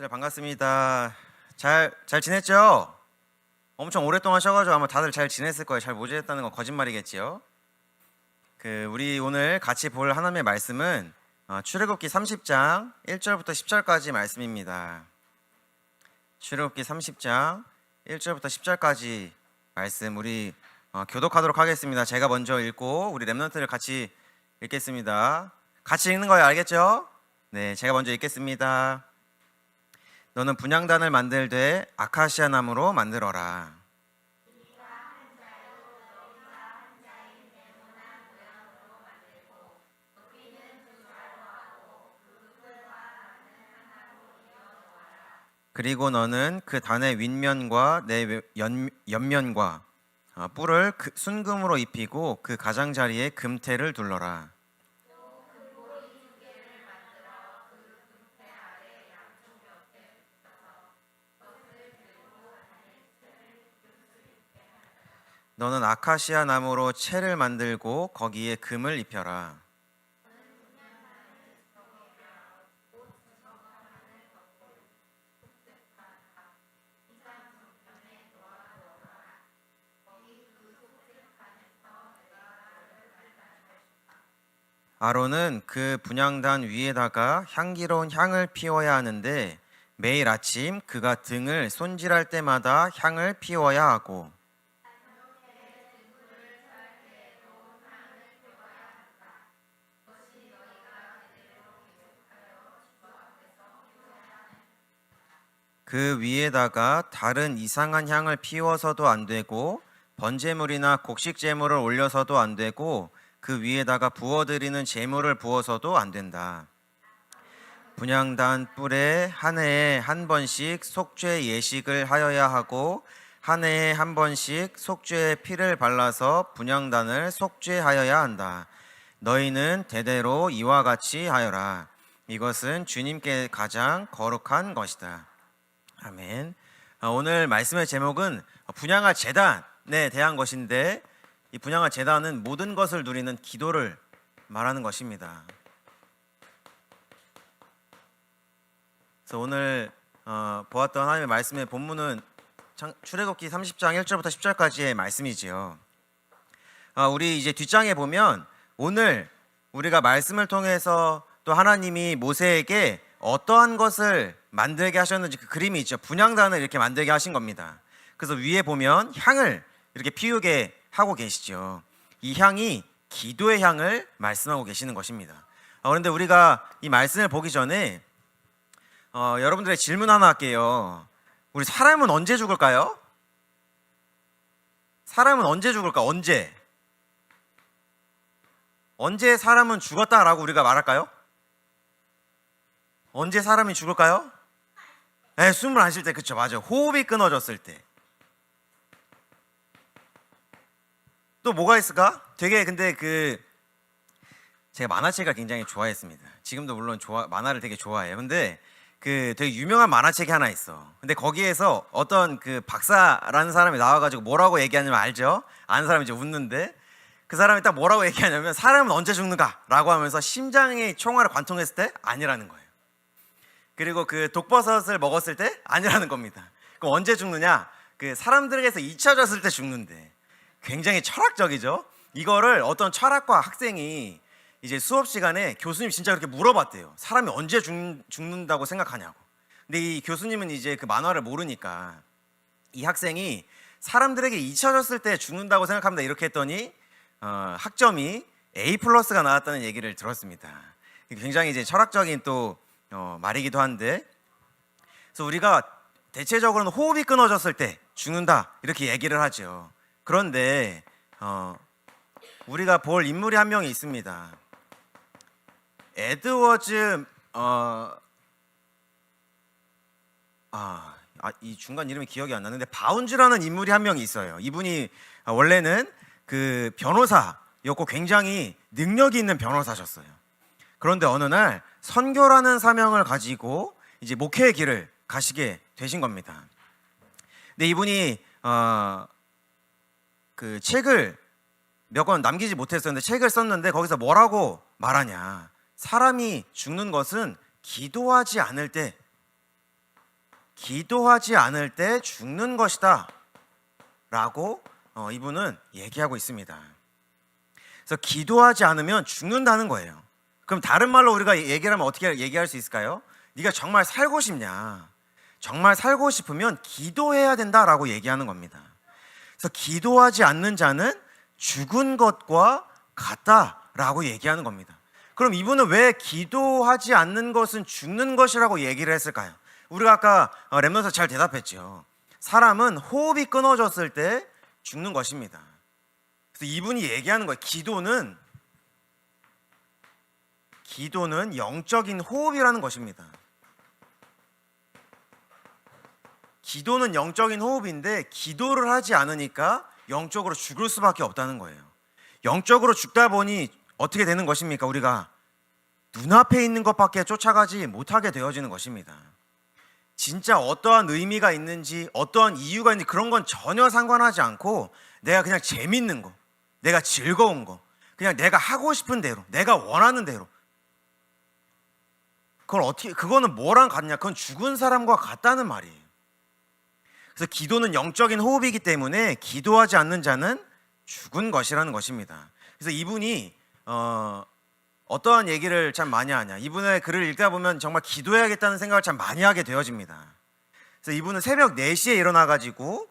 반갑습니다. 잘 지냈죠? 엄청 오랫동안 쉬어가지고 아마 다들 잘 지냈을 거예요. 잘 못 지냈다는 건 거짓말이겠지요. 우리 오늘 같이 볼 하나님의 말씀은 출애굽기 30장 1절부터 10절까지 말씀입니다. 출애굽기 30장 1절부터 10절까지 말씀 우리 교독하도록 하겠습니다. 제가 먼저 읽고 우리 렘넌트를 같이 읽겠습니다. 같이 읽는 거예요. 알겠죠? 네, 제가 먼저 읽겠습니다. 너는 분향단을 만들되 아카시아 나무로 만들어라. 그리고 너는 그 단의 윗면과 내 옆면과 뿔을 순금으로 입히고 그 가장자리에 금태를 둘러라. 너는 아카시아 나무로 채를 만들고 거기에 금을 입혀라. 아론은 그 분향단 위에다가 향기로운 향을 피워야 하는데 매일 아침 그가 등을 손질할 때마다 향을 피워야 하고 그 위에다가 다른 이상한 향을 피워서도 안 되고 번제물이나 곡식제물을 올려서도 안 되고 그 위에다가 부어드리는 제물을 부어서도 안 된다. 분향단 뿔에 한 해에 한 번씩 속죄 예식을 하여야 하고 한 해에 한 번씩 속죄의 피를 발라서 분향단을 속죄하여야 한다. 너희는 대대로 이와 같이 하여라. 이것은 주님께 가장 거룩한 것이다. 아멘. 오늘 말씀의 제목은 분향할 제단에 대한 것인데 이 분향할 제단은 모든 것을 누리는 기도를 말하는 것입니다. 그래서 오늘 보았던 하나님의 말씀의 본문은 출애굽기 30장 1절부터 10절까지의 말씀이지요. 우리 이제 뒷장에 보면 오늘 우리가 말씀을 통해서 또 하나님이 모세에게 어떠한 것을 만들게 하셨는지 그 그림이 있죠. 분향단을 이렇게 만들게 하신 겁니다. 그래서 위에 보면 향을 이렇게 피우게 하고 계시죠. 이 향이 기도의 향을 말씀하고 계시는 것입니다. 그런데 우리가 이 말씀을 보기 전에 여러분들의 질문 하나 할게요. 우리 사람은 언제 죽을까요? 사람은 언제 죽을까? 언제 사람은 죽었다라고 우리가 말할까요? 언제 사람이 죽을까요? 네, 숨을 안 쉴 때, 그쵸, 맞아요. 호흡이 끊어졌을 때. 또 뭐가 있을까? 근데 제가 만화책을 굉장히 좋아했습니다. 지금도 물론 만화를 되게 좋아해요. 근데 되게 유명한 만화책이 하나 있어. 근데 거기에서 어떤 박사라는 사람이 나와가지고 뭐라고 얘기하냐면 알죠? 아는 사람이 이제 웃는데 그 사람이 딱 뭐라고 얘기하냐면 사람은 언제 죽는가? 라고 하면서 심장에 총알을 관통했을 때 아니라는 거예요. 그리고 독버섯을 먹었을 때 아니라는 겁니다. 그럼 언제 죽느냐? 사람들에게서 잊혀졌을 때 죽는데. 굉장히 철학적이죠. 이거를 어떤 철학과 학생이 이제 수업 시간에 교수님이 진짜 그렇게 물어봤대요. 사람이 언제 죽는다고 생각하냐고. 근데 이 교수님은 이제 그 만화를 모르니까 이 학생이 사람들에게 잊혀졌을 때 죽는다고 생각합니다. 이렇게 했더니 학점이 A+가 나왔다는 얘기를 들었습니다. 굉장히 이제 철학적인 또 말이기도 한데, 그래서 우리가 대체적으로는 호흡이 끊어졌을 때 죽는다 이렇게 얘기를 하죠. 그런데 우리가 볼 인물이 한 명이 있습니다. 에드워즈 이 중간 이름이 기억이 안 나는데 바운즈라는 인물이 한 명이 있어요. 이분이 원래는 변호사였고 굉장히 능력이 있는 변호사셨어요. 그런데 어느 날 선교라는 사명을 가지고 이제 목회의 길을 가시게 되신 겁니다. 근데 이분이 그 책을 몇 권 남기지 못했었는데 책을 썼는데 거기서 뭐라고 말하냐? 사람이 죽는 것은 기도하지 않을 때 죽는 것이다 라고 이분은 얘기하고 있습니다. 그래서 기도하지 않으면 죽는다는 거예요. 그럼 다른 말로 우리가 얘기를 하면 어떻게 얘기할 수 있을까요? 네가 정말 살고 싶냐? 정말 살고 싶으면 기도해야 된다라고 얘기하는 겁니다. 그래서 기도하지 않는 자는 죽은 것과 같다라고 얘기하는 겁니다. 그럼 이분은 왜 기도하지 않는 것은 죽는 것이라고 얘기를 했을까요? 우리가 아까 랩넌트에서 잘 대답했죠. 사람은 호흡이 끊어졌을 때 죽는 것입니다. 그래서 이분이 얘기하는 거예요. 기도는 영적인 호흡이라는 것입니다. 기도는 영적인 호흡인데 기도를 하지 않으니까 영적으로 죽을 수밖에 없다는 거예요. 영적으로 죽다 보니 어떻게 되는 것입니까? 우리가 눈앞에 있는 것밖에 쫓아가지 못하게 되어지는 것입니다. 진짜 어떠한 의미가 있는지 어떠한 이유가 있는지 그런 건 전혀 상관하지 않고 내가 그냥 재밌는 거, 내가 즐거운 거, 그냥 내가 하고 싶은 대로, 내가 원하는 대로, 그거는 뭐랑 같냐? 그건 죽은 사람과 같다는 말이에요. 그래서 기도는 영적인 호흡이기 때문에 기도하지 않는 자는 죽은 것이라는 것입니다. 그래서 이분이 어떠한 얘기를 참 많이 하냐? 이분의 글을 읽다 보면 정말 기도해야겠다는 생각을 참 많이 하게 되어집니다. 그래서 이분은 새벽 4시에 일어나가지고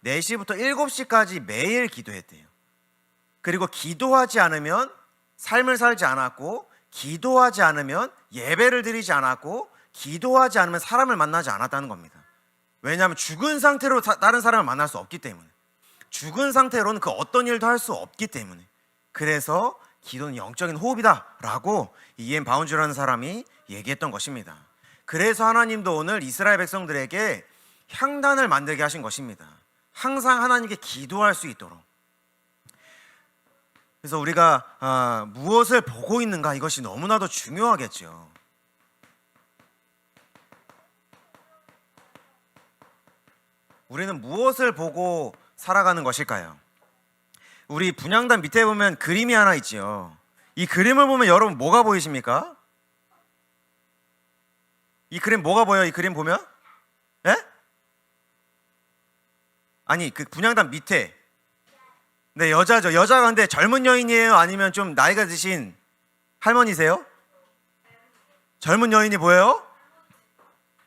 4시부터 7시까지 매일 기도했대요. 그리고 기도하지 않으면 삶을 살지 않았고, 기도하지 않으면 예배를 드리지 않았고, 기도하지 않으면 사람을 만나지 않았다는 겁니다. 왜냐하면 죽은 상태로 다른 사람을 만날 수 없기 때문에, 죽은 상태로는 그 어떤 일도 할 수 없기 때문에, 그래서 기도는 영적인 호흡이다 라고 이엠 바운즈라는 사람이 얘기했던 것입니다. 그래서 하나님도 오늘 이스라엘 백성들에게 향단을 만들게 하신 것입니다. 항상 하나님께 기도할 수 있도록. 그래서 우리가 무엇을 보고 있는가, 이것이 너무나도 중요하겠죠. 우리는 무엇을 보고 살아가는 것일까요? 우리 분향단 밑에 보면 그림이 하나 있지요. 이 그림을 보면 여러분 뭐가 보이십니까? 이 그림 뭐가 보여요? 이 그림 보면? 예? 아니, 그 분향단 밑에. 네, 여자죠. 여자가 근데 젊은 여인이에요? 아니면 좀 나이가 드신 할머니세요? 젊은 여인이 보여요?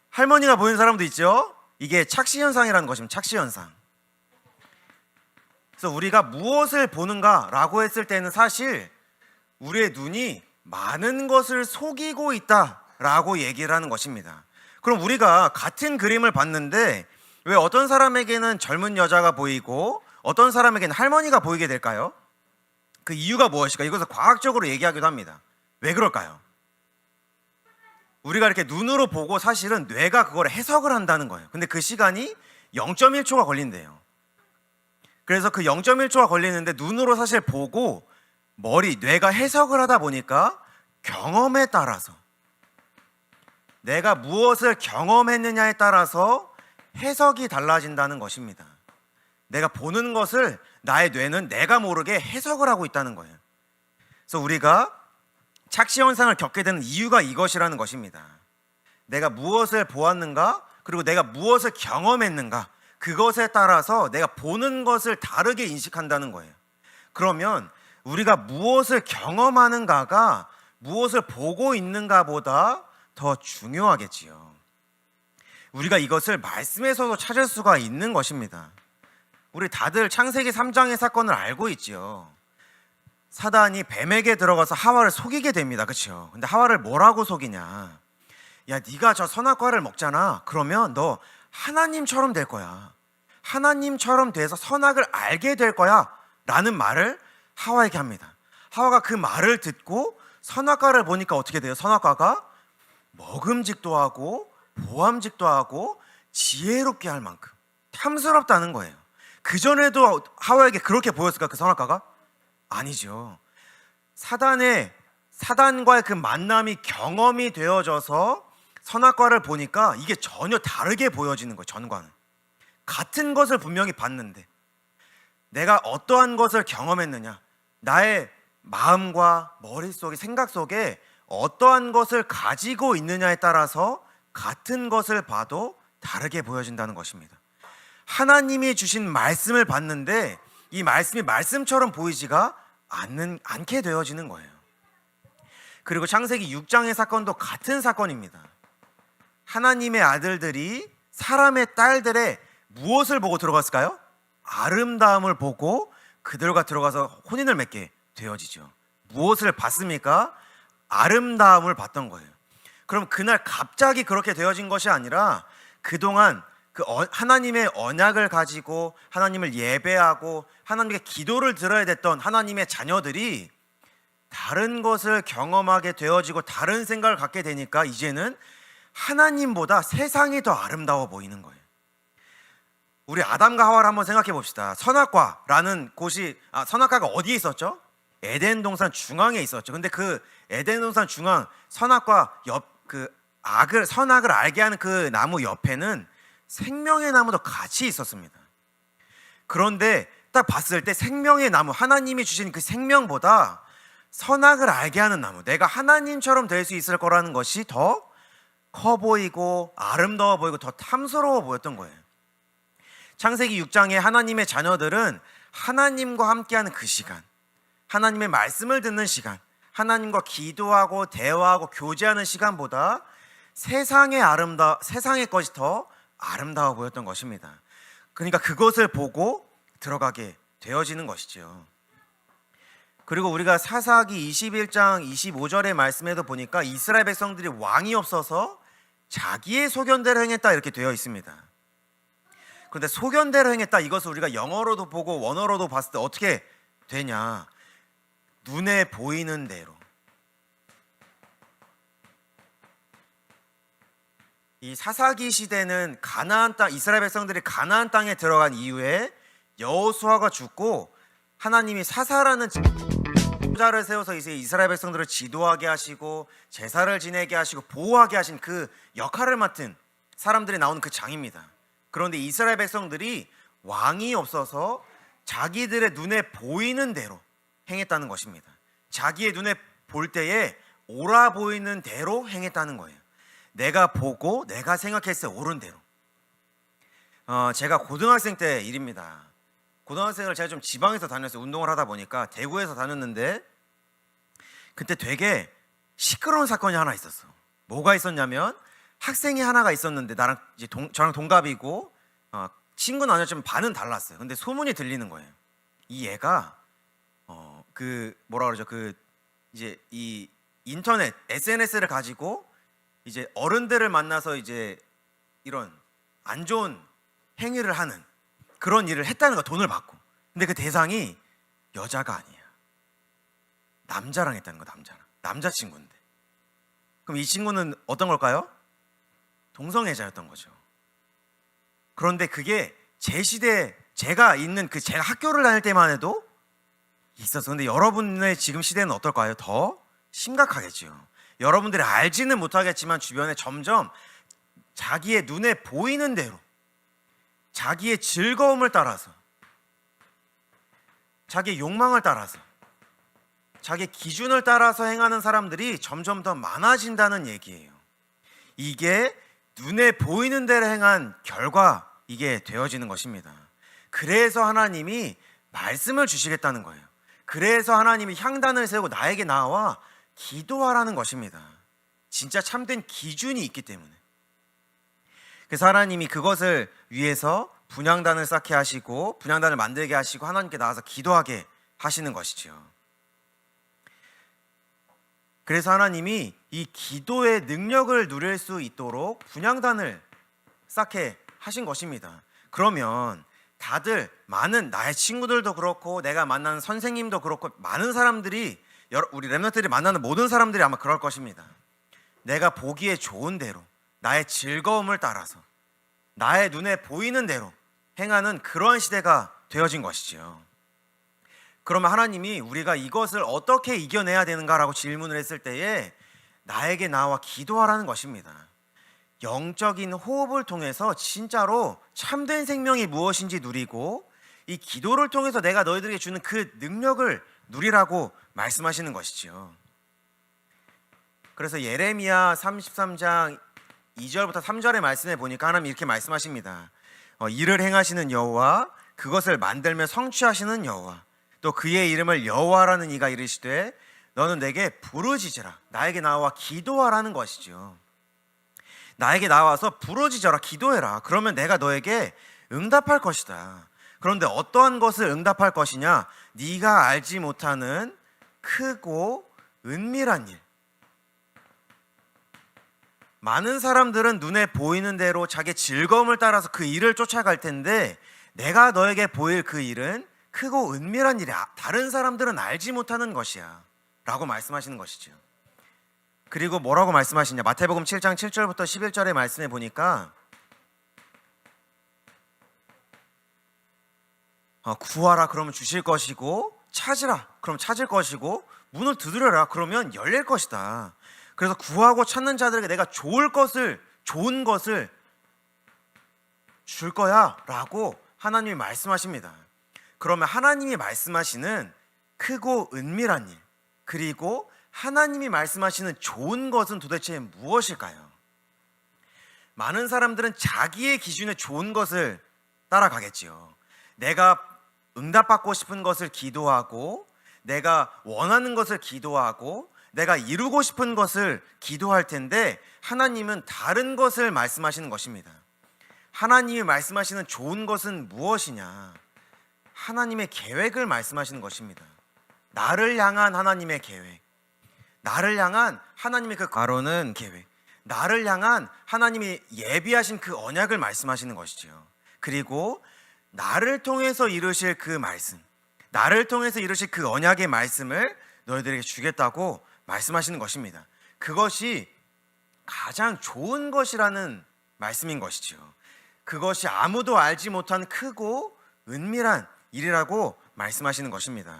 할머니가 보이는 사람도 있죠? 이게 착시현상이라는 것입니다. 착시현상. 그래서 우리가 무엇을 보는가라고 했을 때는 사실 우리의 눈이 많은 것을 속이고 있다라고 얘기를 하는 것입니다. 그럼 우리가 같은 그림을 봤는데 왜 어떤 사람에게는 젊은 여자가 보이고 어떤 사람에게는 할머니가 보이게 될까요? 그 이유가 무엇일까? 이것을 과학적으로 얘기하기도 합니다. 왜 그럴까요? 우리가 이렇게 눈으로 보고 사실은 뇌가 그걸 해석을 한다는 거예요. 근데 그 시간이 0.1초가 걸린대요. 그래서 그 0.1초가 걸리는데 눈으로 사실 보고 뇌가 해석을 하다 보니까 경험에 따라서, 내가 무엇을 경험했느냐에 따라서 해석이 달라진다는 것입니다. 내가 보는 것을 나의 뇌는 내가 모르게 해석을 하고 있다는 거예요. 그래서 우리가 착시현상을 겪게 되는 이유가 이것이라는 것입니다. 내가 무엇을 보았는가, 그리고 내가 무엇을 경험했는가, 그것에 따라서 내가 보는 것을 다르게 인식한다는 거예요. 그러면 우리가 무엇을 경험하는가가 무엇을 보고 있는가보다 더 중요하겠지요. 우리가 이것을 말씀에서도 찾을 수가 있는 것입니다. 우리 다들 창세기 3장의 사건을 알고 있지요. 사단이 뱀에게 들어가서 하와를 속이게 됩니다. 그렇죠? 근데 하와를 뭐라고 속이냐? 야, 네가 저 선악과를 먹잖아. 그러면 너 하나님처럼 될 거야. 하나님처럼 돼서 선악을 알게 될 거야 라는 말을 하와에게 합니다. 하와가 그 말을 듣고 선악과를 보니까 어떻게 돼요? 선악과가 먹음직도 하고 보암직도 하고 지혜롭게 할 만큼 탐스럽다는 거예요. 그전에도 하와에게 그렇게 보였을까? 그 선악과가? 아니죠. 사단과의 그 만남이 경험이 되어져서 선악과를 보니까 이게 전혀 다르게 보여지는 거예요. 전과는 같은 것을 분명히 봤는데 내가 어떠한 것을 경험했느냐, 나의 마음과 머릿속에 생각 속에 어떠한 것을 가지고 있느냐에 따라서 같은 것을 봐도 다르게 보여진다는 것입니다. 하나님이 주신 말씀을 봤는데 이 말씀이 말씀처럼 보이지가 않게 되어지는 거예요. 그리고 창세기 6장의 사건도 같은 사건입니다. 하나님의 아들들이 사람의 딸들의 무엇을 보고 들어갔을까요? 아름다움을 보고 그들과 들어가서 혼인을 맺게 되어지죠. 무엇을 봤습니까? 아름다움을 봤던 거예요. 그럼 그날 갑자기 그렇게 되어진 것이 아니라 그동안 하나님의 언약을 가지고 하나님을 예배하고 하나님께 기도를 드려야 됐던 하나님의 자녀들이 다른 것을 경험하게 되어지고 다른 생각을 갖게 되니까 이제는 하나님보다 세상이 더 아름다워 보이는 거예요. 우리 아담과 하와를 한번 생각해 봅시다. 선악과라는 곳이 선악과가 어디에 있었죠? 에덴 동산 중앙에 있었죠. 근데 그 에덴 동산 중앙 선악과 선악을 알게 하는 그 나무 옆에는 생명의 나무도 같이 있었습니다. 그런데 딱 봤을 때 생명의 나무, 하나님이 주신 그 생명보다 선악을 알게 하는 나무, 내가 하나님처럼 될 수 있을 거라는 것이 더 커 보이고 아름다워 보이고 더 탐스러워 보였던 거예요. 창세기 6장에 하나님의 자녀들은 하나님과 함께하는 그 시간, 하나님의 말씀을 듣는 시간, 하나님과 기도하고 대화하고 교제하는 시간보다 세상의 것이 더 아름다워 보였던 것입니다. 그러니까 그것을 보고 들어가게 되어지는 것이죠. 그리고 우리가 사사기 21장 25절의 말씀에도 보니까 이스라엘 백성들이 왕이 없어서 자기의 소견대로 행했다 이렇게 되어 있습니다. 그런데 소견대로 행했다, 이것을 우리가 영어로도 보고 원어로도 봤을 때 어떻게 되냐, 눈에 보이는 대로. 이 사사기 시대는 가나안 땅, 이스라엘 백성들이 가나안 땅에 들어간 이후에 여호수아가 죽고 하나님이 사사라는 자를 세워서 이제 이스라엘 백성들을 지도하게 하시고 제사를 지내게 하시고 보호하게 하신 그 역할을 맡은 사람들이 나오는 그 장입니다. 그런데 이스라엘 백성들이 왕이 없어서 자기들의 눈에 보이는 대로 행했다는 것입니다. 자기의 눈에 볼 때에 옳아 보이는 대로 행했다는 거예요. 내가 보고 내가 생각했을 때 옳은 대로. 제가 고등학생 때 일입니다. 고등학생을 제가 좀 지방에서 다녔어요. 운동을 하다 보니까 대구에서 다녔는데 그때 되게 시끄러운 사건이 하나 있었어. 뭐가 있었냐면 학생이 하나가 있었는데 나랑 이제 저랑 동갑이고 친구는 아니었지만 반은 달랐어요. 근데 소문이 들리는 거예요. 이 애가 이제 이 인터넷 SNS를 가지고 이제 어른들을 만나서 이제 이런 안 좋은 행위를 하는 그런 일을 했다는 거, 돈을 받고. 근데 그 대상이 여자가 아니야. 남자랑 했다는 거, 남자친구인데. 그럼 이 친구는 어떤 걸까요? 동성애자였던 거죠. 그런데 그게 제 시대, 제가 학교를 다닐 때만 해도 있었어. 근데 여러분의 지금 시대는 어떨까요? 더 심각하겠죠. 여러분들이 알지는 못하겠지만 주변에 점점 자기의 눈에 보이는 대로, 자기의 즐거움을 따라서, 자기의 욕망을 따라서, 자기의 기준을 따라서 행하는 사람들이 점점 더 많아진다는 얘기예요. 이게 눈에 보이는 대로 행한 결과, 이게 되어지는 것입니다. 그래서 하나님이 말씀을 주시겠다는 거예요. 그래서 하나님이 향단을 세우고 나에게 나와 기도하라는 것입니다. 진짜 참된 기준이 있기 때문에. 그래서 하나님이 그것을 위해서 분향단을 쌓게 하시고 분향단을 만들게 하시고 하나님께 나와서 기도하게 하시는 것이죠. 그래서 하나님이 이 기도의 능력을 누릴 수 있도록 분향단을 쌓게 하신 것입니다. 그러면 다들 많은 나의 친구들도 그렇고 내가 만나는 선생님도 그렇고 많은 사람들이, 우리 렘넌트들이 만나는 모든 사람들이 아마 그럴 것입니다. 내가 보기에 좋은 대로, 나의 즐거움을 따라서, 나의 눈에 보이는 대로 행하는 그러한 시대가 되어진 것이지요. 그러면 하나님이 우리가 이것을 어떻게 이겨내야 되는가라고 질문을 했을 때에 나에게 나와 기도하라는 것입니다. 영적인 호흡을 통해서 진짜로 참된 생명이 무엇인지 누리고 이 기도를 통해서 내가 너희들에게 주는 그 능력을 누리라고 말씀하시는 것이지요. 그래서 예레미야 33장 2절부터 3절의 말씀에 보니까 하나님이 이렇게 말씀하십니다. 일을 행하시는 여호와, 그것을 만들며 성취하시는 여호와, 또 그의 이름을 여호와라는 이가 이르시되 너는 내게 부르짖으라, 나에게 나와 기도하라는 것이죠. 나에게 나와서 부르짖어라, 기도해라. 그러면 내가 너에게 응답할 것이다. 그런데 어떠한 것을 응답할 것이냐? 네가 알지 못하는 크고 은밀한 일. 많은 사람들은 눈에 보이는 대로 자기 즐거움을 따라서 그 일을 쫓아갈 텐데 내가 너에게 보일 그 일은 크고 은밀한 일이야. 다른 사람들은 알지 못하는 것이야 라고 말씀하시는 것이죠. 그리고 뭐라고 말씀하시냐? 마태복음 7장 7절부터 11절의 말씀에 보니까 구하라 그러면 주실 것이고, 찾으라 그럼 찾을 것이고, 문을 두드려라 그러면 열릴 것이다. 그래서 구하고 찾는 자들에게 내가 좋은 것을 줄 거야 라고 하나님이 말씀하십니다. 그러면 하나님이 말씀하시는 크고 은밀한 일, 그리고 하나님이 말씀하시는 좋은 것은 도대체 무엇일까요? 많은 사람들은 자기의 기준에 좋은 것을 따라가겠지요. 내가 응답받고 싶은 것을 기도하고, 내가 원하는 것을 기도하고, 내가 이루고 싶은 것을 기도할 텐데 하나님은 다른 것을 말씀하시는 것입니다. 하나님이 말씀하시는 좋은 것은 무엇이냐? 하나님의 계획을 말씀하시는 것입니다. 나를 향한 하나님의 계획, 나를 향한 하나님의 그 아론은 계획, 나를 향한 하나님이 예비하신 그 언약을 말씀하시는 것이지요. 그리고 나를 통해서 이루실 그 말씀, 나를 통해서 이루실 그 언약의 말씀을 너희들에게 주겠다고 말씀하시는 것입니다. 그것이 가장 좋은 것이라는 말씀인 것이죠. 그것이 아무도 알지 못한 크고 은밀한 일이라고 말씀하시는 것입니다.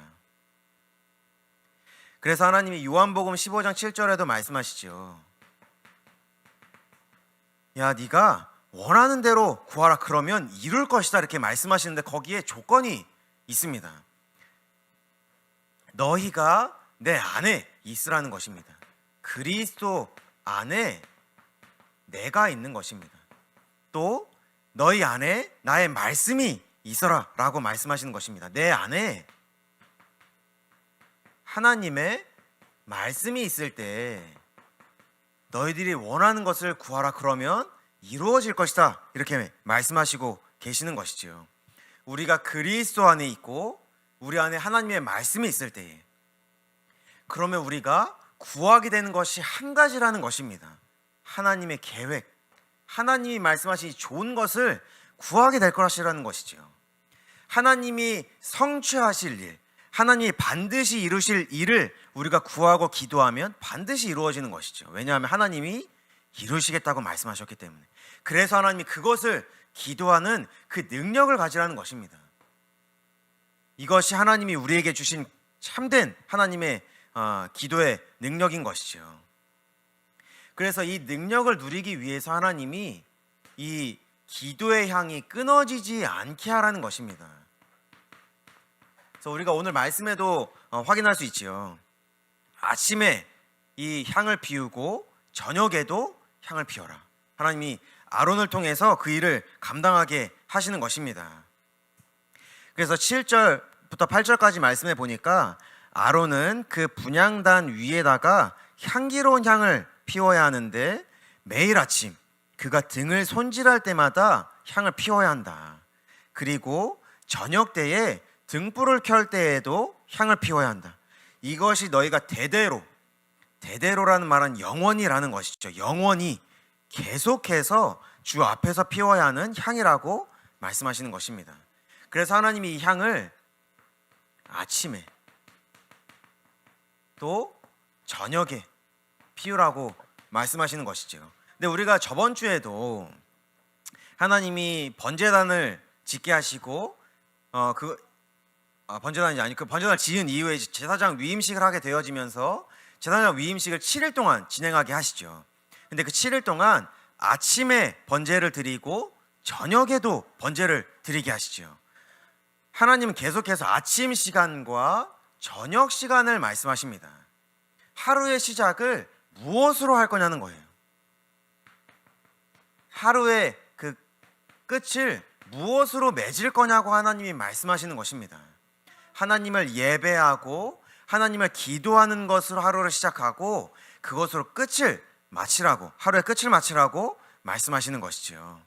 그래서 하나님이 요한복음 15장 7절에도 말씀하시죠. 야, 네가 원하는 대로 구하라 그러면 이룰 것이다 이렇게 말씀하시는데 거기에 조건이 있습니다. 너희가 내 안에 있으라는 것입니다. 그리스도 안에 내가 있는 것입니다. 또 너희 안에 나의 말씀이 있어라 라고 말씀하시는 것입니다. 내 안에 하나님의 말씀이 있을 때 너희들이 원하는 것을 구하라 그러면 이루어질 것이다 이렇게 말씀하시고 계시는 것이지요. 우리가 그리스도 안에 있고 우리 안에 하나님의 말씀이 있을 때에 그러면 우리가 구하게 되는 것이 한 가지라는 것입니다. 하나님의 계획, 하나님이 말씀하신 좋은 것을 구하게 될 것이라는 것이지요. 하나님이 성취하실 일, 하나님이 반드시 이루실 일을 우리가 구하고 기도하면 반드시 이루어지는 것이죠. 왜냐하면 하나님이 이루시겠다고 말씀하셨기 때문에. 그래서 하나님이 그것을 기도하는 그 능력을 가지라는 것입니다. 이것이 하나님이 우리에게 주신 참된 하나님의 기도의 능력인 것이죠. 그래서 이 능력을 누리기 위해서 하나님이 이 기도의 향이 끊어지지 않게 하라는 것입니다. 그래서 우리가 오늘 말씀에도 확인할 수 있지요. 아침에 이 향을 피우고 저녁에도 향을 피워라. 하나님이 아론을 통해서 그 일을 감당하게 하시는 것입니다. 그래서 7절부터 8절까지 말씀해 보니까 아론은 그 분향단 위에다가 향기로운 향을 피워야 하는데 매일 아침 그가 등을 손질할 때마다 향을 피워야 한다. 그리고 저녁 때에 등불을 켤 때에도 향을 피워야 한다. 이것이 너희가 대대로라는 말은 영원히라는 것이죠. 영원히 계속해서 주 앞에서 피워야 하는 향이라고 말씀하시는 것입니다. 그래서 하나님이 이 향을 아침에 또 저녁에 피우라고 말씀하시는 것이죠. 근데 우리가 저번 주에도 하나님이 번제단을 짓게 하시고 번제단이 아니 그 번제단을 지은 이후에 제사장 위임식을 하게 되어지면서 제사장 위임식을 7일 동안 진행하게 하시죠. 근데 그 7일 동안 아침에 번제를 드리고 저녁에도 번제를 드리게 하시죠. 하나님은 계속해서 아침 시간과 저녁 시간을 말씀하십니다. 하루의 시작을 무엇으로 할 거냐는 거예요. 하루의 그 끝을 무엇으로 맺을 거냐고 하나님이 말씀하시는 것입니다. 하나님을 예배하고 하나님을 기도하는 것으로 하루를 시작하고 그것으로 끝을 마치라고, 하루의 끝을 마치라고 말씀하시는 것이죠.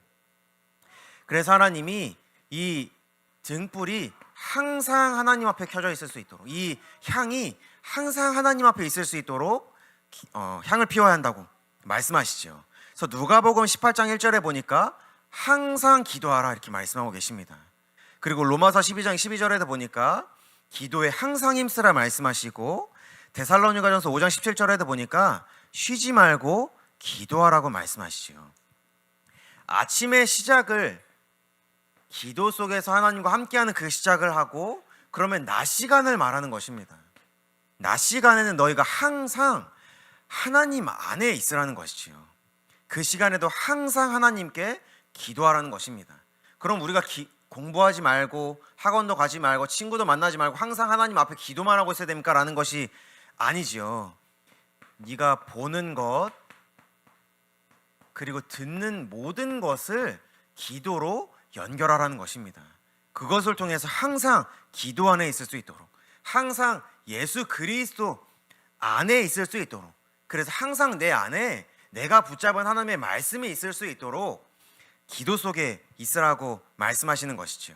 그래서 하나님이 이 등불이 항상 하나님 앞에 켜져 있을 수 있도록, 이 향이 항상 하나님 앞에 있을 수 있도록 향을 피워야 한다고 말씀하시죠. 그래서 누가복음 18장 1절에 보니까 항상 기도하라 이렇게 말씀하고 계십니다. 그리고 로마서 12장 12절에도 보니까 기도에 항상 힘쓰라 말씀하시고, 데살로니가전서 5장 17절에도 보니까 쉬지 말고 기도하라고 말씀하시죠. 아침의 시작을 기도 속에서 하나님과 함께하는 그 시작을 하고, 그러면 낮 시간을 말하는 것입니다. 낮 시간에는 너희가 항상 하나님 안에 있으라는 것이지요. 그 시간에도 항상 하나님께 기도하라는 것입니다. 그럼 우리가 공부하지 말고 학원도 가지 말고 친구도 만나지 말고 항상 하나님 앞에 기도만 하고 있어야 됩니까? 라는 것이 아니지요. 네가 보는 것 그리고 듣는 모든 것을 기도로 연결하라는 것입니다. 그것을 통해서 항상 기도 안에 있을 수 있도록, 항상 예수 그리스도 안에 있을 수 있도록, 그래서 항상 내 안에 내가 붙잡은 하나님의 말씀이 있을 수 있도록 기도 속에 있으라고 말씀하시는 것이죠.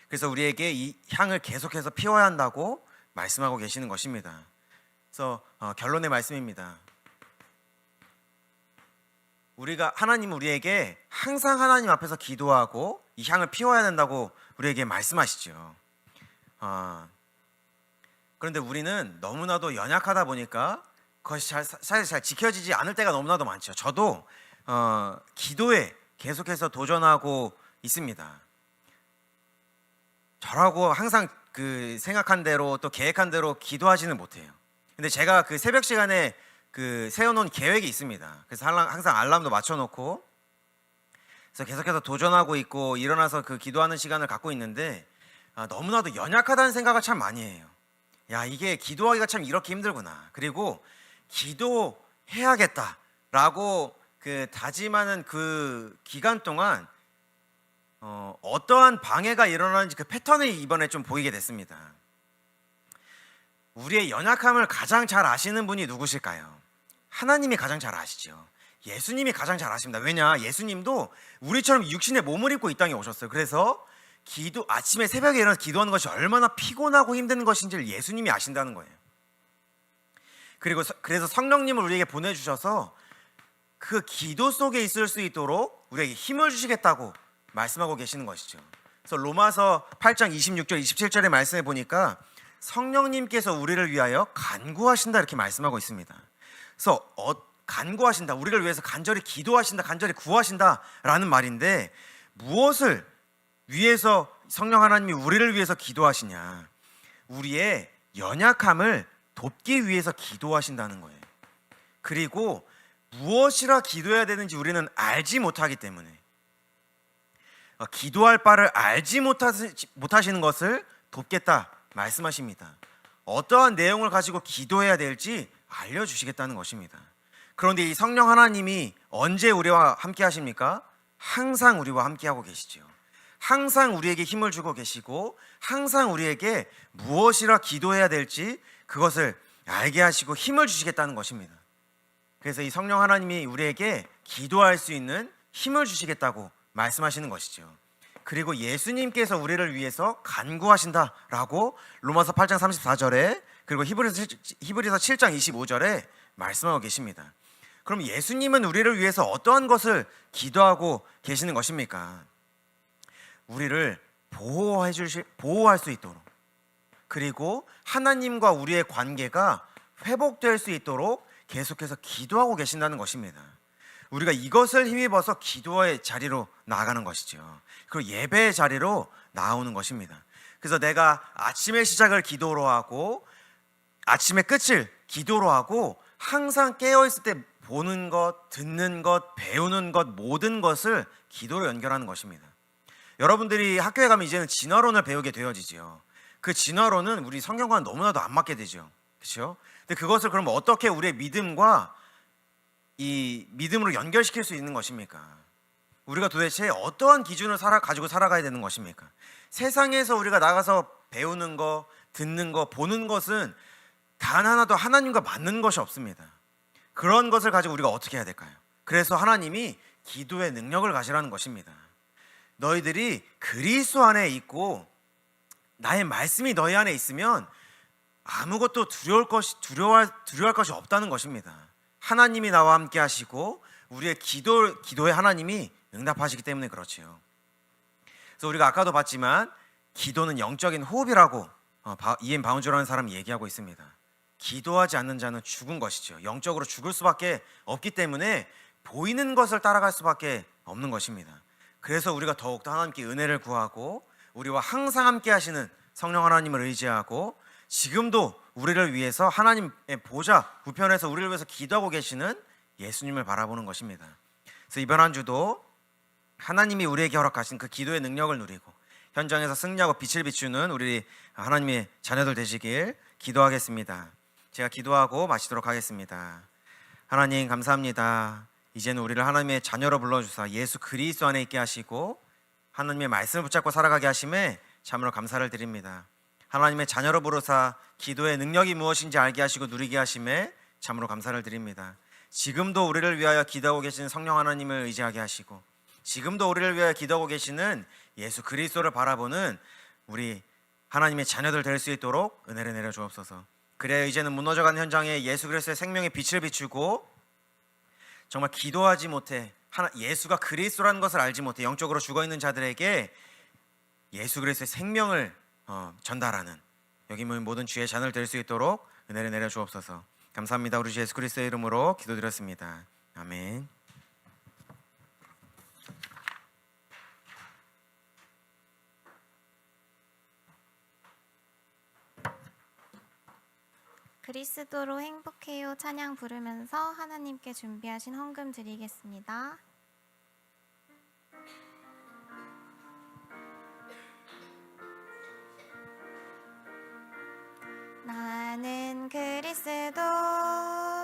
그래서 우리에게 이 향을 계속해서 피워야 한다고 말씀하고 계시는 것입니다. 그래서 결론의 말씀입니다. 하나님은 우리에게 항상 하나님 앞에서 기도하고 이 향을 피워야 된다고 우리에게 말씀하시죠. 그런데 우리는 너무나도 연약하다 보니까 그것이 사실 잘 지켜지지 않을 때가 너무나도 많죠. 저도 기도에 계속해서 도전하고 있습니다. 저라고 항상 그 생각한 대로 또 계획한 대로 기도하지는 못해요. 근데 제가 그 새벽 시간에 그 세워놓은 계획이 있습니다. 그래서 항상 알람도 맞춰놓고, 그래서 계속해서 도전하고 있고 일어나서 그 기도하는 시간을 갖고 있는데, 너무나도 연약하다는 생각을 참 많이 해요. 야, 이게 기도하기가 참 이렇게 힘들구나. 그리고 기도해야겠다라고 그 다짐하는 그 기간 동안 어떠한 방해가 일어나는지 그 패턴을 이번에 좀 보이게 됐습니다. 우리의 연약함을 가장 잘 아시는 분이 누구실까요? 하나님이 가장 잘 아시죠. 예수님이 가장 잘 아십니다. 왜냐? 예수님도 우리처럼 육신의 몸을 입고 이 땅에 오셨어요. 그래서 아침에 새벽에 일어나서 기도하는 것이 얼마나 피곤하고 힘든 것인지를 예수님이 아신다는 거예요. 그래서 성령님을 우리에게 보내주셔서 그 기도 속에 있을 수 있도록 우리에게 힘을 주시겠다고 말씀하고 계시는 것이죠. 그래서 로마서 8장 26절 27절의 말씀에 보니까 성령님께서 우리를 위하여 간구하신다 이렇게 말씀하고 있습니다. 그래서 간구하신다, 우리를 위해서 간절히 기도하신다, 간절히 구하신다 라는 말인데, 무엇을 위해서 성령 하나님이 우리를 위해서 기도하시냐? 우리의 연약함을 돕기 위해서 기도하신다는 거예요. 그리고 무엇이라 기도해야 되는지 우리는 알지 못하기 때문에, 기도할 바를 알지 못하시는 것을 돕겠다 말씀하십니다. 어떠한 내용을 가지고 기도해야 될지 알려주시겠다는 것입니다. 그런데 이 성령 하나님이 언제 우리와 함께 하십니까? 항상 우리와 함께 하고 계시죠. 항상 우리에게 힘을 주고 계시고, 항상 우리에게 무엇이라 기도해야 될지 그것을 알게 하시고 힘을 주시겠다는 것입니다. 그래서 이 성령 하나님이 우리에게 기도할 수 있는 힘을 주시겠다고 말씀하시는 것이죠. 그리고 예수님께서 우리를 위해서 간구하신다라고 로마서 8장 34절에 그리고 히브리서 7장 25절에 말씀하고 계십니다. 그럼 예수님은 우리를 위해서 어떠한 것을 기도하고 계시는 것입니까? 우리를 보호할 수 있도록, 그리고 하나님과 우리의 관계가 회복될 수 있도록 계속해서 기도하고 계신다는 것입니다. 우리가 이것을 힘입어서 기도의 자리로 나아가는 것이죠. 그리고 예배의 자리로 나오는 것입니다. 그래서 내가 아침의 시작을 기도로 하고 아침의 끝을 기도로 하고 항상 깨어있을 때 보는 것, 듣는 것, 배우는 것 모든 것을 기도로 연결하는 것입니다. 여러분들이 학교에 가면 이제는 진화론을 배우게 되어지죠. 그 진화론은 우리 성경과는 너무나도 안 맞게 되죠. 그렇죠? 근데 그것을 그럼 어떻게 우리의 믿음과 이 믿음으로 연결시킬 수 있는 것입니까? 우리가 도대체 어떠한 기준을 가지고 살아가야 되는 것입니까? 세상에서 우리가 나가서 배우는 거, 듣는 거, 보는 것은 단 하나도 하나님과 맞는 것이 없습니다. 그런 것을 가지고 우리가 어떻게 해야 될까요? 그래서 하나님이 기도의 능력을 가지라는 것입니다. 너희들이 그리스도 안에 있고 나의 말씀이 너희 안에 있으면 아무것도 두려워할 것이 없다는 것입니다. 하나님이 나와 함께 하시고 우리의 기도에 하나님이 응답하시기 때문에 그렇지요. 그래서 우리가 아까도 봤지만 기도는 영적인 호흡이라고 이엔 바운즈라는 사람이 얘기하고 있습니다. 기도하지 않는 자는 죽은 것이죠. 영적으로 죽을 수밖에 없기 때문에 보이는 것을 따라갈 수밖에 없는 것입니다. 그래서 우리가 더욱더 하나님께 은혜를 구하고 우리와 항상 함께 하시는 성령 하나님을 의지하고 지금도 우리를 위해서 하나님의 보좌 우편에서 우리를 위해서 기도하고 계시는 예수님을 바라보는 것입니다. 그래서 이번 한 주도 하나님이 우리에게 허락하신 그 기도의 능력을 누리고 현장에서 승리하고 빛을 비추는 우리 하나님의 자녀들 되시길 기도하겠습니다. 제가 기도하고 마치도록 하겠습니다. 하나님 감사합니다. 이제는 우리를 하나님의 자녀로 불러주사 예수 그리스도 안에 있게 하시고 하나님의 말씀을 붙잡고 살아가게 하심에 참으로 감사를 드립니다. 하나님의 자녀로 부르사 기도의 능력이 무엇인지 알게 하시고 누리게 하심에 참으로 감사를 드립니다. 지금도 우리를 위하여 기도하고 계시는 성령 하나님을 의지하게 하시고 지금도 우리를 위하여 기도하고 계시는 예수 그리스도를 바라보는 우리 하나님의 자녀들 될 수 있도록 은혜를 내려 주옵소서. 그래야 이제는 무너져가는 현장에 예수 그리스도의 생명의 빛을 비추고 정말 기도하지 못해 예수가 그리스도라는 것을 알지 못해 영적으로 죽어있는 자들에게 예수 그리스도의 생명을 전달하는 여기 모인 모든 주의 자녀들 될 수 있도록 은혜를 내려 주옵소서. 감사합니다. 우리 주 예수 그리스도의 이름으로 기도드렸습니다. 아멘. 그리스도로 행복해요 찬양 부르면서 하나님께 준비하신 헌금 드리겠습니다. 나는 그리스도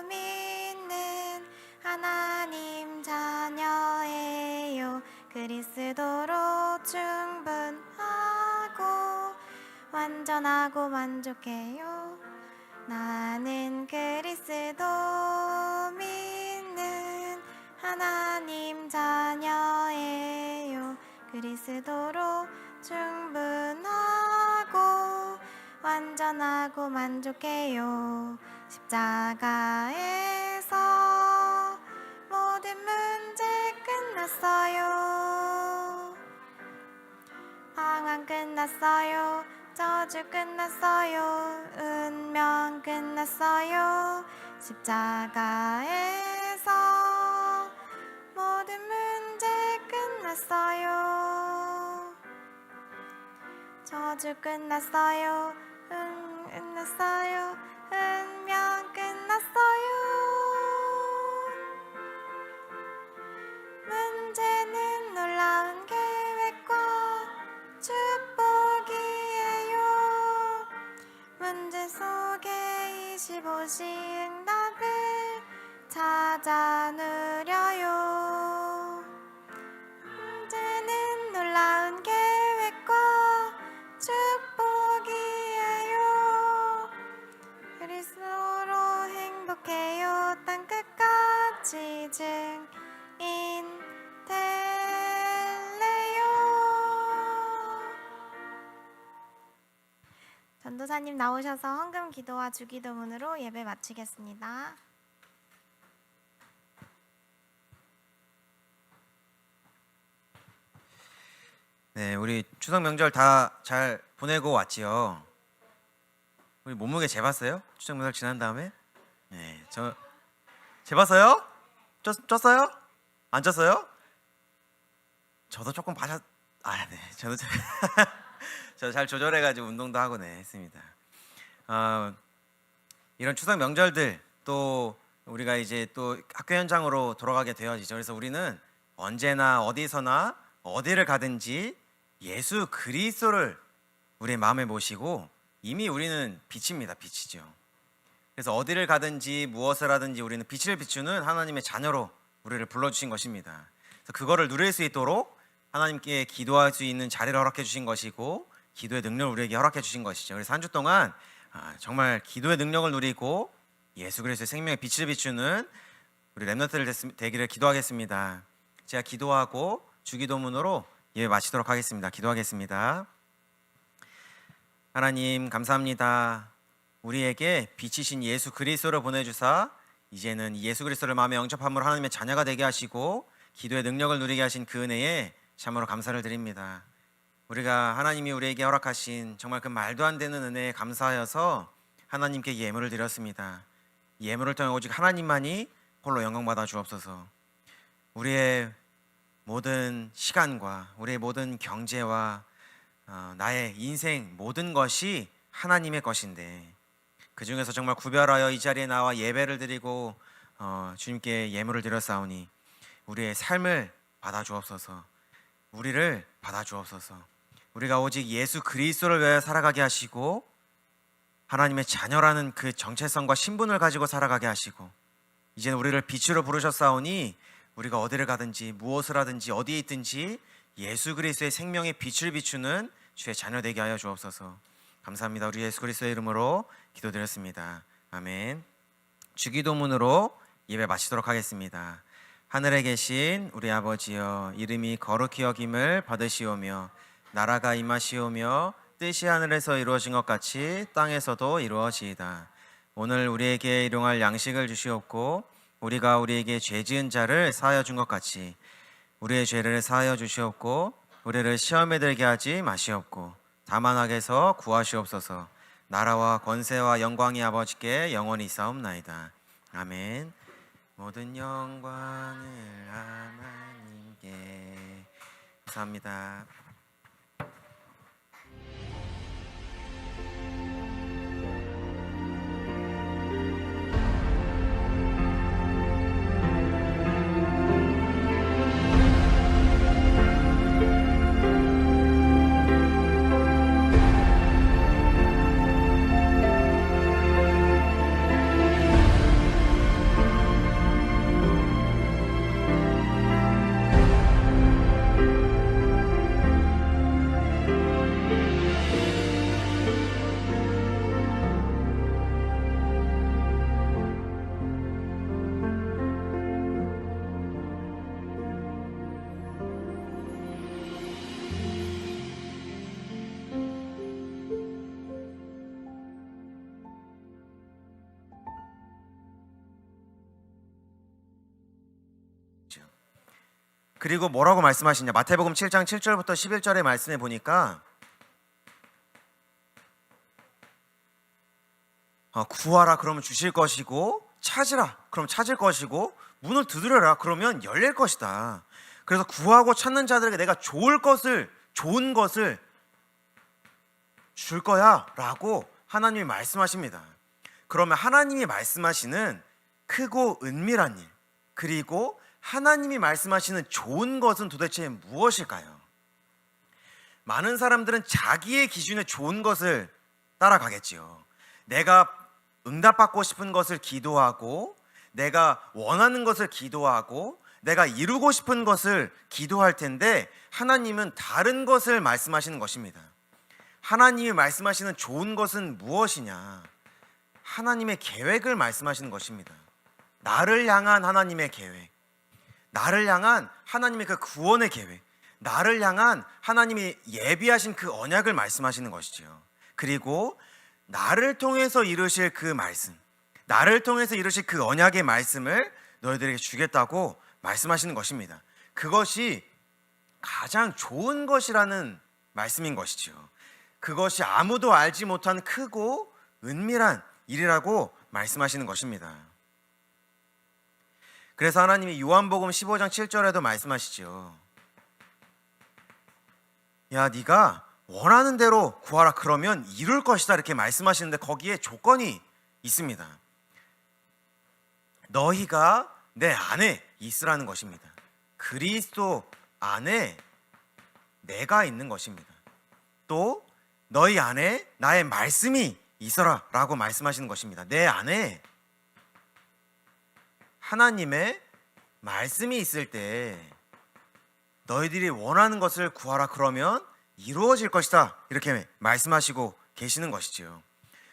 믿는 하나님 자녀예요. 그리스도로 충분하고 완전하고 만족해요. 나는 그리스도 믿는 하나님 자녀예요. 그리스도로 충분하고 완전하고 만족해요. 십자가에서 모든 문제 끝났어요. 방황 끝났어요. 저주 끝났어요. 운명 끝났어요. 십자가에서 모든 문제 끝났어요. 저주 끝났어요. 끝났어요. 운명 끝났어요. 문제는 놀라운 계획과 축복이에요. 문제 속에 25시 응답을 찾아 누려요. 문제는 놀라운 계획과 축복이에요. 그리스도로 행복해요. 땅끝까지 증인 될래요. 전도사님 나오셔서 헌금 기도와 주기도문으로 예배 마치겠습니다. 네, 우리 추석 명절 다 잘 보내고 왔지요. 우리 몸무게 재봤어요? 추석 명절 지난 다음에? 네, 저 재봤어요? 쪘어요? 안 쪘어요? 저도 조금 네, 저도 저 잘 조절해가지고 운동도 하고 네 했습니다. 이런 추석 명절들 또 우리가 이제 또 학교 현장으로 돌아가게 되어지죠. 그래서 우리는 언제나 어디서나 어디를 가든지 예수 그리스도를 우리의 마음에 모시고 이미 우리는 빛입니다. 빛이죠. 그래서 어디를 가든지 무엇을 하든지 우리는 빛을 비추는 하나님의 자녀로 우리를 불러주신 것입니다. 그래서 그거를 누릴 수 있도록 하나님께 기도할 수 있는 자리를 허락해 주신 것이고 기도의 능력을 우리에게 허락해 주신 것이죠. 그래서 한 주 동안 정말 기도의 능력을 누리고 예수 그리스도의 생명의 빛을 비추는 우리 렘넌트들 되기를 기도하겠습니다. 제가 기도하고 주기도문으로 예배 마치도록 하겠습니다. 기도하겠습니다. 하나님 감사합니다. 우리에게 빛이신 예수 그리스도를 보내주사 이제는 예수 그리스도를 마음에 영접함으로 하나님의 자녀가 되게 하시고 기도의 능력을 누리게 하신 그 은혜에 참으로 감사를 드립니다. 우리가 하나님이 우리에게 허락하신 정말 그 말도 안 되는 은혜에 감사하여서 하나님께 예물을 드렸습니다. 예물을 통해 오직 하나님만이 홀로 영광받아 주옵소서. 우리의 모든 시간과 우리의 모든 경제와 나의 인생 모든 것이 하나님의 것인데 그 중에서 정말 구별하여 이 자리에 나와 예배를 드리고 주님께 예물을 드렸사오니 우리의 삶을 받아 주옵소서. 우리를 받아 주옵소서. 우리가 오직 예수 그리스도를 위하여 살아가게 하시고 하나님의 자녀라는 그 정체성과 신분을 가지고 살아가게 하시고 이제는 우리를 빛으로 부르셨사오니 우리가 어디를 가든지 무엇을 하든지 어디에 있든지 예수 그리스도의 생명의 빛을 비추는 주의 자녀 되게 하여 주옵소서. 감사합니다. 우리 예수 그리스도의 이름으로 기도드렸습니다. 아멘. 주기도문으로 예배 마치도록 하겠습니다. 하늘에 계신 우리 아버지여, 이름이 거룩히 여김을 받으시오며 나라가 임하시오며 뜻이 하늘에서 이루어진 것 같이 땅에서도 이루어지이다. 오늘 우리에게 일용할 양식을 주시옵고 우리가 우리에게 죄 지은 자를 사하여 준 것 같이 우리의 죄를 사하여 주시옵고 우리를 시험에 들게 하지 마시옵고 다만 악에서 구하시옵소서. 나라와 권세와 영광이 아버지께 영원히 있사옵나이다. 아멘. 모든 영광을 하나님께. 감사합니다. 그리고 뭐라고 말씀하시냐? 마태복음 7장 7절부터 11절의 말씀에 보니까 구하라 그러면 주실 것이고 찾으라 그럼 찾을 것이고 문을 두드려라 그러면 열릴 것이다. 그래서 구하고 찾는 자들에게 내가 좋은 것을 줄 거야 라고 하나님이 말씀하십니다. 그러면 하나님이 말씀하시는 크고 은밀한 일, 그리고 하나님이 말씀하시는 좋은 것은 도대체 무엇일까요? 많은 사람들은 자기의 기준에 좋은 것을 따라가겠지요. 내가 응답받고 싶은 것을 기도하고 내가 원하는 것을 기도하고 내가 이루고 싶은 것을 기도할 텐데 하나님은 다른 것을 말씀하시는 것입니다. 하나님이 말씀하시는 좋은 것은 무엇이냐? 하나님의 계획을 말씀하시는 것입니다. 나를 향한 하나님의 계획, 나를 향한 하나님의 그 구원의 계획, 나를 향한 하나님이 예비하신 그 언약을 말씀하시는 것이죠. 그리고 나를 통해서 이루실 그 말씀, 나를 통해서 이루실 그 언약의 말씀을 너희들에게 주겠다고 말씀하시는 것입니다. 그것이 가장 좋은 것이라는 말씀인 것이죠. 그것이 아무도 알지 못한 크고 은밀한 일이라고 말씀하시는 것입니다. 그래서 하나님이 요한복음 15장 7절에도 말씀하시죠. 야, 네가 원하는 대로 구하라 그러면 이룰 것이다 이렇게 말씀하시는데 거기에 조건이 있습니다. 너희가 내 안에 있으라는 것입니다. 그리스도 안에 내가 있는 것입니다. 또 너희 안에 나의 말씀이 있어라 라고 말씀하시는 것입니다. 내 안에 하나님의 말씀이 있을 때 너희들이 원하는 것을 구하라 그러면 이루어질 것이다 이렇게 말씀하시고 계시는 것이지요.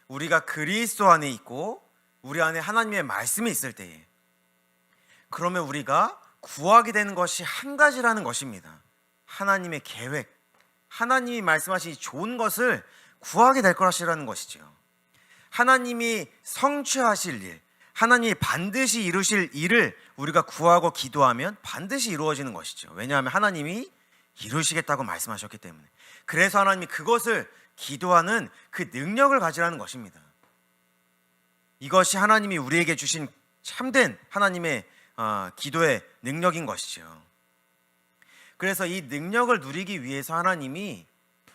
우리가 그리스도 안에 있고 우리 안에 하나님의 말씀이 있을 때에 그러면 우리가 구하게 되는 것이 한 가지라는 것입니다. 하나님의 계획, 하나님이 말씀하신 좋은 것을 구하게 될 것이라는 것이지요. 하나님이 성취하실 일, 하나님이 반드시 이루실 일을 우리가 구하고 기도하면 반드시 이루어지는 것이죠. 왜냐하면 하나님이 이루시겠다고 말씀하셨기 때문에. 그래서 하나님이 그것을 기도하는 그 능력을 가지라는 것입니다. 이것이 하나님이 우리에게 주신 참된 하나님의 기도의 능력인 것이죠. 그래서 이 능력을 누리기 위해서 하나님이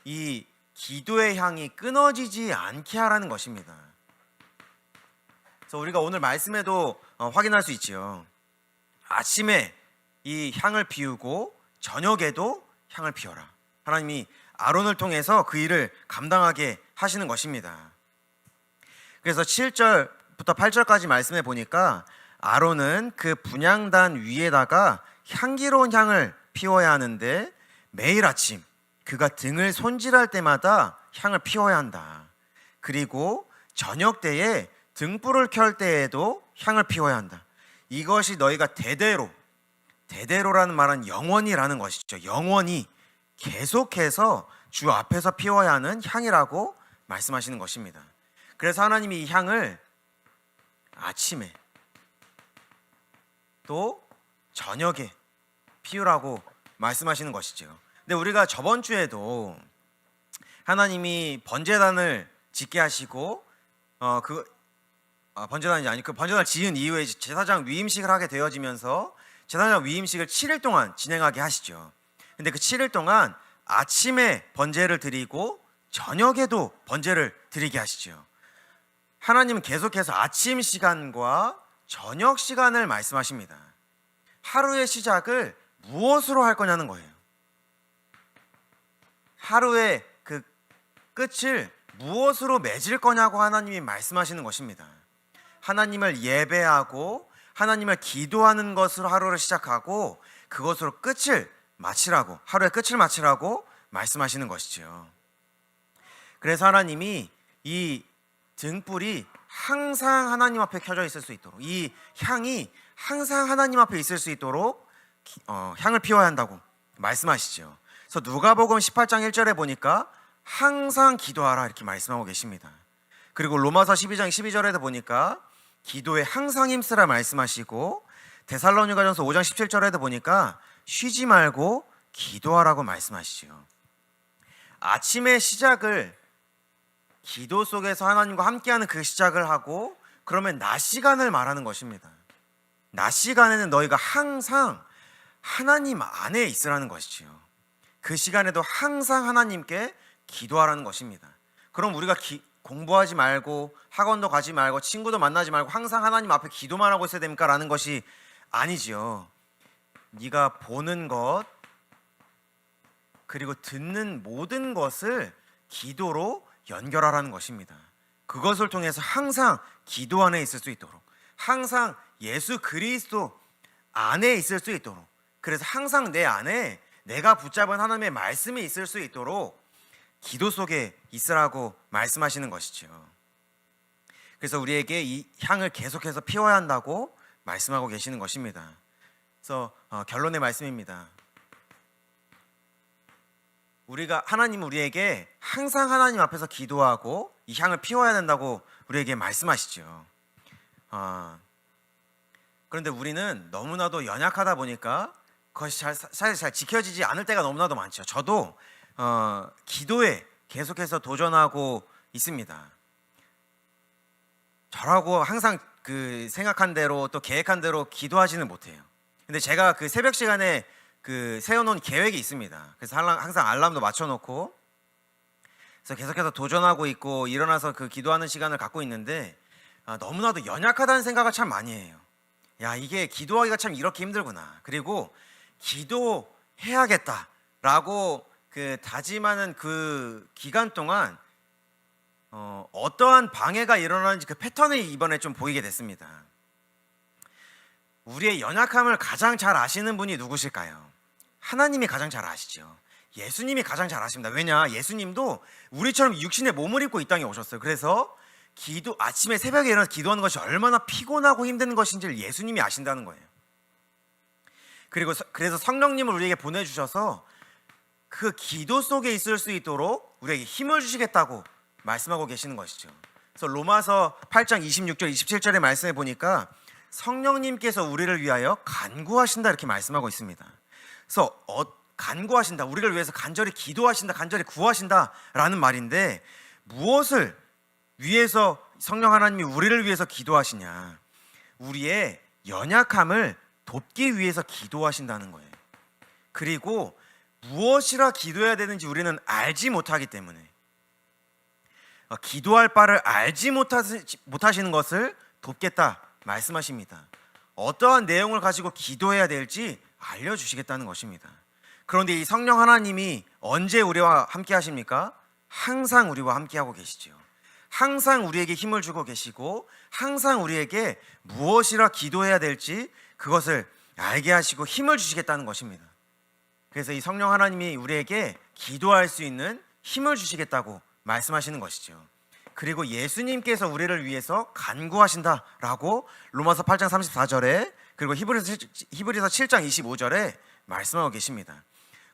이 기도의 향이 끊어지지 않게 하라는 것입니다. 그래서 우리가 오늘 말씀에도 확인할 수 있지요. 아침에 이 향을 피우고 저녁에도 향을 피워라. 하나님이 아론을 통해서 그 일을 감당하게 하시는 것입니다. 그래서 7절부터 8절까지 말씀해 보니까 아론은 그 분향단 위에다가 향기로운 향을 피워야 하는데 매일 아침 그가 등을 손질할 때마다 향을 피워야 한다. 그리고 저녁 때에 등불을 켤 때에도 향을 피워야 한다. 이것이 너희가 대대로라는 말은 영원히라는 것이죠. 영원히 계속해서 주 앞에서 피워야 하는 향이라고 말씀하시는 것입니다. 그래서 하나님이 이 향을 아침에 또 저녁에 피우라고 말씀하시는 것이죠. 근데 우리가 저번 주에도 하나님이 번제단을 짓게 하시고 번제단이 아니 그 번제단을 지은 이후에 제사장 위임식을 하게 되어지면서 제사장 위임식을 7일 동안 진행하게 하시죠. 근데 그 7일 동안 아침에 번제를 드리고 저녁에도 번제를 드리게 하시죠. 하나님은 계속해서 아침 시간과 저녁 시간을 말씀하십니다. 하루의 시작을 무엇으로 할 거냐는 거예요. 하루의 그 끝을 무엇으로 맺을 거냐고 하나님이 말씀하시는 것입니다. 하나님을 예배하고 하나님을 기도하는 것으로 하루를 시작하고 그것으로 끝을 마치라고, 하루의 끝을 마치라고 말씀하시는 것이죠. 그래서 하나님이 이 등불이 항상 하나님 앞에 켜져 있을 수 있도록, 이 향이 항상 하나님 앞에 있을 수 있도록 향을 피워야 한다고 말씀하시죠. 그래서 누가복음 18장 1절에 보니까 항상 기도하라 이렇게 말씀하고 계십니다. 그리고 로마서 12장 12절에도 보니까 기도에 항상 힘쓰라 말씀하시고, 데살로니가전서 5장 17절에도 보니까 쉬지 말고 기도하라고 말씀하시죠. 아침의 시작을 기도 속에서 하나님과 함께하는 그 시작을 하고, 그러면 낮 시간을 말하는 것입니다. 낮 시간에는 너희가 항상 하나님 안에 있으라는 것이지요. 그 시간에도 항상 하나님께 기도하라는 것입니다. 그럼 우리가 공부하지 말고 학원도 가지 말고 친구도 만나지 말고 항상 하나님 앞에 기도만 하고 있어야 됩니까? 라는 것이 아니지요. 네가 보는 것 그리고 듣는 모든 것을 기도로 연결하라는 것입니다. 그것을 통해서 항상 기도 안에 있을 수 있도록, 항상 예수 그리스도 안에 있을 수 있도록, 그래서 항상 내 안에 내가 붙잡은 하나님의 말씀이 있을 수 있도록 기도 속에 있으라고 말씀하시는 것이죠. 그래서 우리에게 이 향을 계속해서 피워야 한다고 말씀하고 계시는 것입니다. 그래서 결론의 말씀입니다. 하나님은 우리에게 항상 하나님 앞에서 기도하고 이 향을 피워야 된다고 우리에게 말씀하시죠. 그런데 우리는 너무나도 연약하다 보니까 그것이 사실 잘 지켜지지 않을 때가 너무나도 많죠. 저도 기도에 계속해서 도전하고 있습니다. 저라고 항상 그 생각한 대로 또 계획한 대로 기도하지는 못해요. 근데 제가 그 새벽 시간에 그 세워놓은 계획이 있습니다. 그래서 항상 알람도 맞춰놓고, 그래서 계속해서 도전하고 있고 일어나서 그 기도하는 시간을 갖고 있는데 너무나도 연약하다는 생각을 참 많이 해요. 야, 이게 기도하기가 참 이렇게 힘들구나. 그리고 기도해야겠다라고 그 다짐하는 그 기간 동안 어떠한 방해가 일어나는지 그 패턴이 이번에 좀 보이게 됐습니다. 우리의 연약함을 가장 잘 아시는 분이 누구실까요? 하나님이 가장 잘 아시죠. 예수님이 가장 잘 아십니다. 왜냐? 예수님도 우리처럼 육신의 몸을 입고 이 땅에 오셨어요. 그래서 아침에 새벽에 일어나서 기도하는 것이 얼마나 피곤하고 힘든 것인지를 예수님이 아신다는 거예요. 그래서 성령님을 우리에게 보내주셔서 그 기도 속에 있을 수 있도록 우리에게 힘을 주시겠다고 말씀하고 계시는 것이죠. 그래서 로마서 8장 26절 27절의 말씀에 보니까 성령님께서 우리를 위하여 간구하신다 이렇게 말씀하고 있습니다. 그래서 간구하신다, 우리를 위해서 간절히 기도하신다, 간절히 구하신다 라는 말인데, 무엇을 위해서 성령 하나님이 우리를 위해서 기도하시냐? 우리의 연약함을 돕기 위해서 기도하신다는 거예요. 그리고 무엇이라 기도해야 되는지 우리는 알지 못하기 때문에 기도할 바를 알지 못하시는 것을 돕겠다 말씀하십니다. 어떠한 내용을 가지고 기도해야 될지 알려주시겠다는 것입니다. 그런데 이 성령 하나님이 언제 우리와 함께 하십니까? 항상 우리와 함께 하고 계시죠. 항상 우리에게 힘을 주고 계시고 항상 우리에게 무엇이라 기도해야 될지 그것을 알게 하시고 힘을 주시겠다는 것입니다. 그래서 이 성령 하나님이 우리에게 기도할 수 있는 힘을 주시겠다고 말씀하시는 것이죠. 그리고 예수님께서 우리를 위해서 간구하신다라고 로마서 8장 34절에 그리고 히브리서 7장 25절에 말씀하고 계십니다.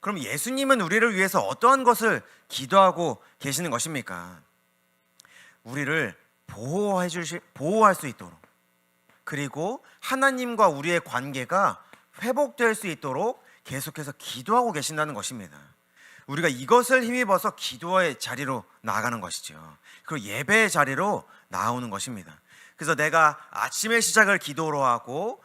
그럼 예수님은 우리를 위해서 어떠한 것을 기도하고 계시는 것입니까? 우리를 보호할 수 있도록, 그리고 하나님과 우리의 관계가 회복될 수 있도록 계속해서 기도하고 계신다는 것입니다. 우리가 이것을 힘입어서 기도의 자리로 나아가는 것이죠. 그리고 예배의 자리로 나오는 것입니다. 그래서 내가 아침의 시작을 기도로 하고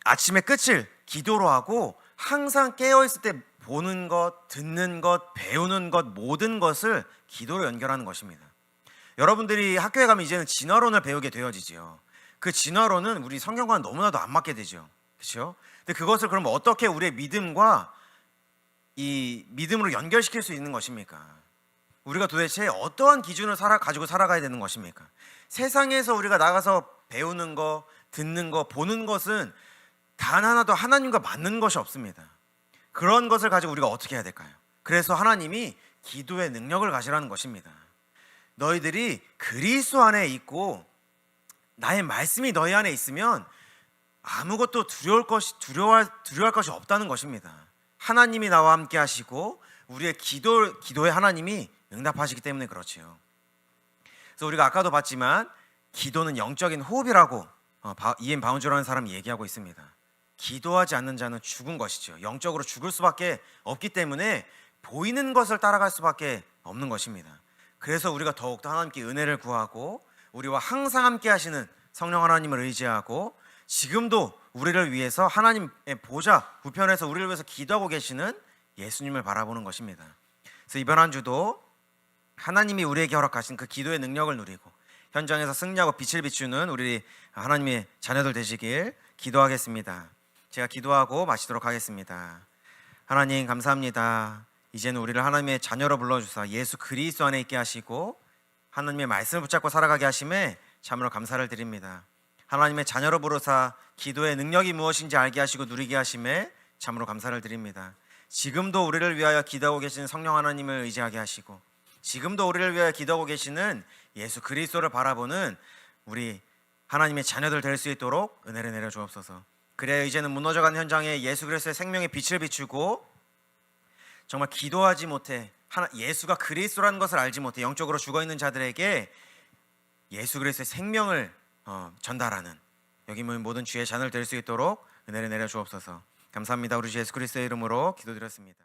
아침의 끝을 기도로 하고 항상 깨어있을 때 보는 것, 듣는 것, 배우는 것 모든 것을 기도로 연결하는 것입니다. 여러분들이 학교에 가면 이제는 진화론을 배우게 되어지죠. 그 진화론은 우리 성경과는 너무나도 안 맞게 되죠. 그렇죠? 근데 그것을 그럼 어떻게 우리의 믿음과 이 믿음으로 연결시킬 수 있는 것입니까? 우리가 도대체 어떠한 기준을 가지고 살아가야 되는 것입니까? 세상에서 우리가 나가서 배우는 거, 듣는 거, 보는 것은 단 하나도 하나님과 맞는 것이 없습니다. 그런 것을 가지고 우리가 어떻게 해야 될까요? 그래서 하나님이 기도의 능력을 가지라는 것입니다. 너희들이 그리스도 안에 있고 나의 말씀이 너희 안에 있으면 아무것도 두려워할 것이 없다는 것입니다. 하나님이 나와 함께 하시고 우리의 기도에 하나님이 응답하시기 때문에 그렇지요. 그래서 우리가 아까도 봤지만 기도는 영적인 호흡이라고 이엠 바운즈라는 사람이 얘기하고 있습니다. 기도하지 않는 자는 죽은 것이죠. 영적으로 죽을 수밖에 없기 때문에 보이는 것을 따라갈 수밖에 없는 것입니다. 그래서 우리가 더욱더 하나님께 은혜를 구하고 우리와 항상 함께 하시는 성령 하나님을 의지하고 지금도 우리를 위해서 하나님의 보좌 우편에서 우리를 위해서 기도하고 계시는 예수님을 바라보는 것입니다. 그래서 이번 한 주도 하나님이 우리에게 허락하신 그 기도의 능력을 누리고 현장에서 승리하고 빛을 비추는 우리 하나님의 자녀들 되시길 기도하겠습니다. 제가 기도하고 마치도록 하겠습니다. 하나님 감사합니다. 이제는 우리를 하나님의 자녀로 불러주사 예수 그리스도 안에 있게 하시고 하나님의 말씀을 붙잡고 살아가게 하심에 참으로 감사를 드립니다. 하나님의 자녀로 부르사 기도의 능력이 무엇인지 알게 하시고 누리게 하심에 참으로 감사를 드립니다. 지금도 우리를 위하여 기도하고 계시는 성령 하나님을 의지하게 하시고 지금도 우리를 위하여 기도하고 계시는 예수 그리스도를 바라보는 우리 하나님의 자녀들 될 수 있도록 은혜를 내려 주옵소서. 그래야 이제는 무너져가는 현장에 예수 그리스도의 생명의 빛을 비추고 정말 기도하지 못해 예수가 그리스도라는 것을 알지 못해 영적으로 죽어있는 자들에게 예수 그리스도의 생명을 전달하는 여기 모인 모든 주의 자녀들 될 수 있도록 은혜를 내려 주옵소서. 감사합니다. 우리 주 예수 그리스도의 이름으로 기도드렸습니다.